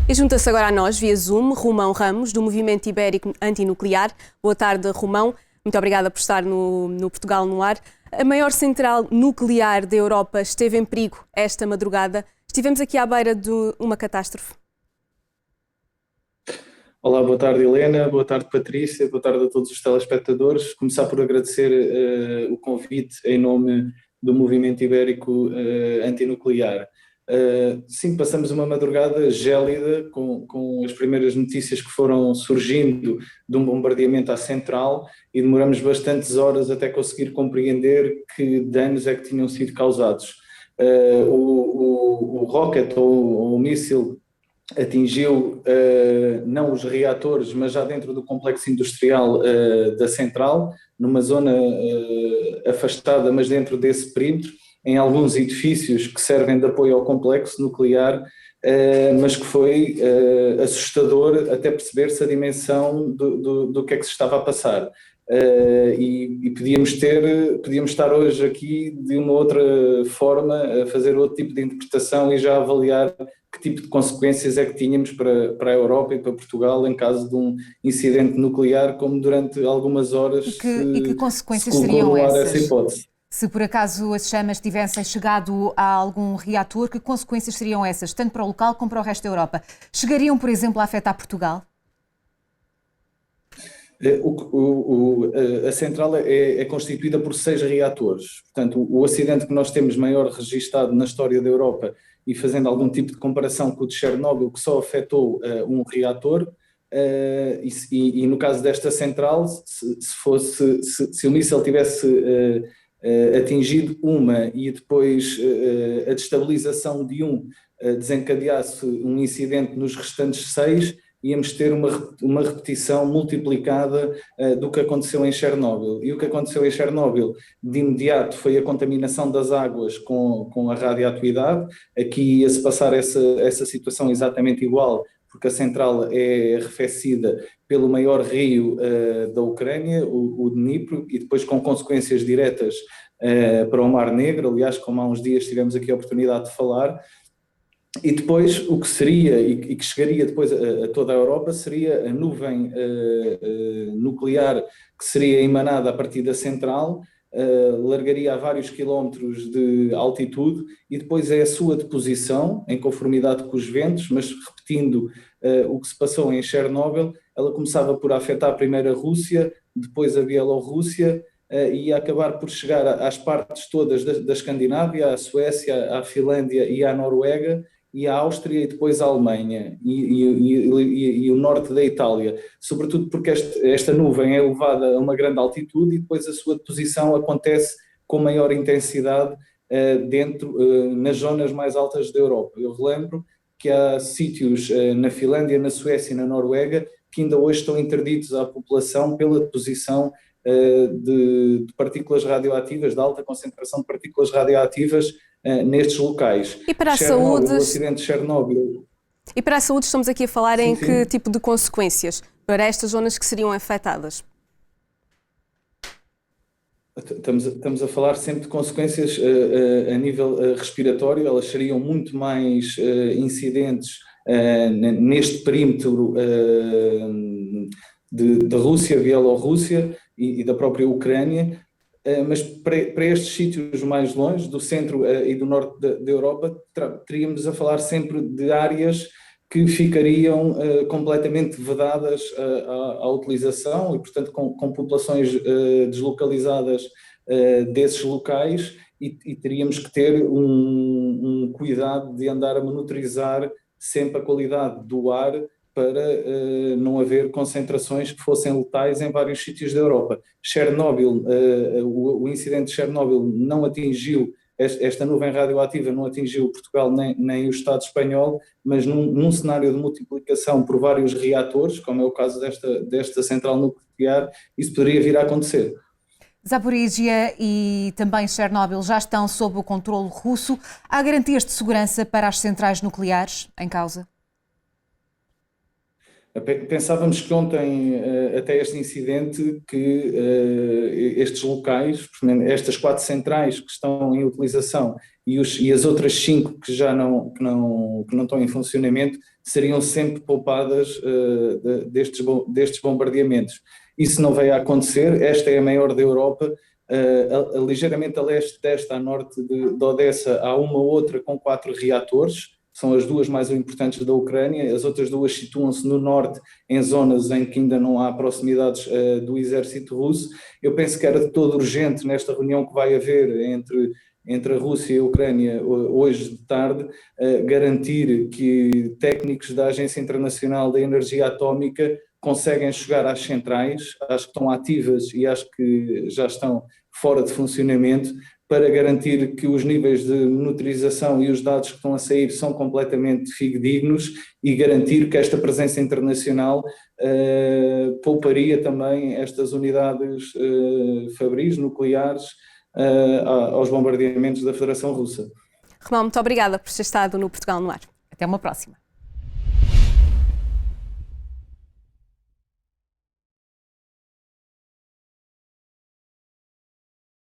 E junta-se agora a nós, via Zoom, Romão Ramos, do Movimento Ibérico Antinuclear. Boa tarde, Romão. Muito obrigada por estar no Portugal no Ar. A maior central nuclear da Europa esteve em perigo esta madrugada. Estivemos aqui à beira de uma catástrofe. Olá, boa tarde Helena, boa tarde Patrícia, boa tarde a todos os telespectadores. Começar por agradecer o convite em nome do Movimento Ibérico Antinuclear. Sim, passamos uma madrugada gélida com as primeiras notícias que foram surgindo de um bombardeamento à central e demoramos bastantes horas até conseguir compreender que danos é que tinham sido causados. O rocket ou o míssil atingiu não os reatores, mas já dentro do complexo industrial da central, numa zona afastada, mas dentro desse perímetro, em alguns edifícios que servem de apoio ao complexo nuclear, mas que foi assustador até perceber-se a dimensão do que é que se estava a passar. E podíamos estar hoje aqui de uma outra forma, a fazer outro tipo de interpretação e já avaliar que tipo de consequências é que tínhamos para a Europa e para Portugal em caso de um incidente nuclear, como durante algumas horas e que consequências se seriam essa hipótese. Se por acaso as chamas tivessem chegado a algum reator, que consequências seriam essas, tanto para o local como para o resto da Europa? Chegariam, por exemplo, a afetar Portugal? A central é constituída por 6 reatores. Portanto, o acidente que nós temos maior registado na história da Europa, e fazendo algum tipo de comparação com o de Chernobyl, que só afetou um reator, e no caso desta central, se o míssil tivesse atingido uma e depois a destabilização de desencadeasse um incidente nos restantes 6, íamos ter uma repetição multiplicada do que aconteceu em Chernobyl. E o que aconteceu em Chernobyl, de imediato, foi a contaminação das águas com a radioatividade. Aqui ia-se passar essa situação exatamente igual, porque a central é arrefecida pelo maior rio da Ucrânia, o Dnipro, e depois com consequências diretas para o Mar Negro, aliás, como há uns dias tivemos aqui a oportunidade de falar. E depois o que seria e que chegaria depois a toda a Europa seria a nuvem nuclear que seria emanada a partir da central, largaria a vários quilómetros de altitude e depois é a sua deposição, em conformidade com os ventos, mas repetindo o que se passou em Chernobyl, ela começava por afetar primeiro a Rússia, depois a Bielorrússia, e ia acabar por chegar às partes todas da Escandinávia, à Suécia, à Finlândia e à Noruega, e a Áustria e depois a Alemanha e o norte da Itália, sobretudo porque esta nuvem é elevada a uma grande altitude e depois a sua deposição acontece com maior intensidade nas zonas mais altas da Europa. Eu relembro que há sítios na Finlândia, na Suécia e na Noruega que ainda hoje estão interditos à população pela deposição de partículas radioativas, de alta concentração de partículas radioativas nestes locais. E para a saúde, o acidente de Chernobyl. E para a saúde estamos aqui a falar em que tipo de consequências para estas zonas que seriam afetadas? Estamos a falar sempre de consequências a nível respiratório, elas seriam muito mais incidentes neste perímetro da Rússia, Bielorrússia e da própria Ucrânia, mas para estes sítios mais longe, do centro e do norte da Europa, teríamos a falar sempre de áreas que ficariam completamente vedadas à utilização e, portanto, com populações deslocalizadas desses locais e teríamos que ter um cuidado de andar a monitorizar sempre a qualidade do ar para não haver concentrações que fossem letais em vários sítios da Europa. Chernobyl, o incidente de Chernobyl não atingiu, esta nuvem radioativa não atingiu Portugal nem o Estado espanhol, mas num cenário de multiplicação por vários reatores, como é o caso desta central nuclear, isso poderia vir a acontecer. Zaporizhia e também Chernobyl já estão sob o controle russo. Há garantias de segurança para as centrais nucleares em causa? Pensávamos que ontem, até este incidente, que estes locais, estas 4 centrais que estão em utilização e as outras 5 que já não estão em funcionamento, seriam sempre poupadas destes bombardeamentos. Isso não veio a acontecer. Esta é a maior da Europa. Ligeiramente a leste desta, a norte de Odessa, há uma outra com 4 reatores. São as 2 mais importantes da Ucrânia. As outras 2 situam-se no norte, em zonas em que ainda não há proximidades do exército russo. Eu penso que era de todo urgente, nesta reunião que vai haver entre a Rússia e a Ucrânia hoje de tarde, garantir que técnicos da Agência Internacional da Energia Atómica conseguem chegar às centrais, às que estão ativas e às que já estão fora de funcionamento, para garantir que os níveis de monitorização e os dados que estão a sair são completamente fidedignos e garantir que esta presença internacional pouparia também estas unidades fabris nucleares aos bombardeamentos da Federação Russa. Romão, muito obrigada por ter estado no Portugal no Ar. Até uma próxima.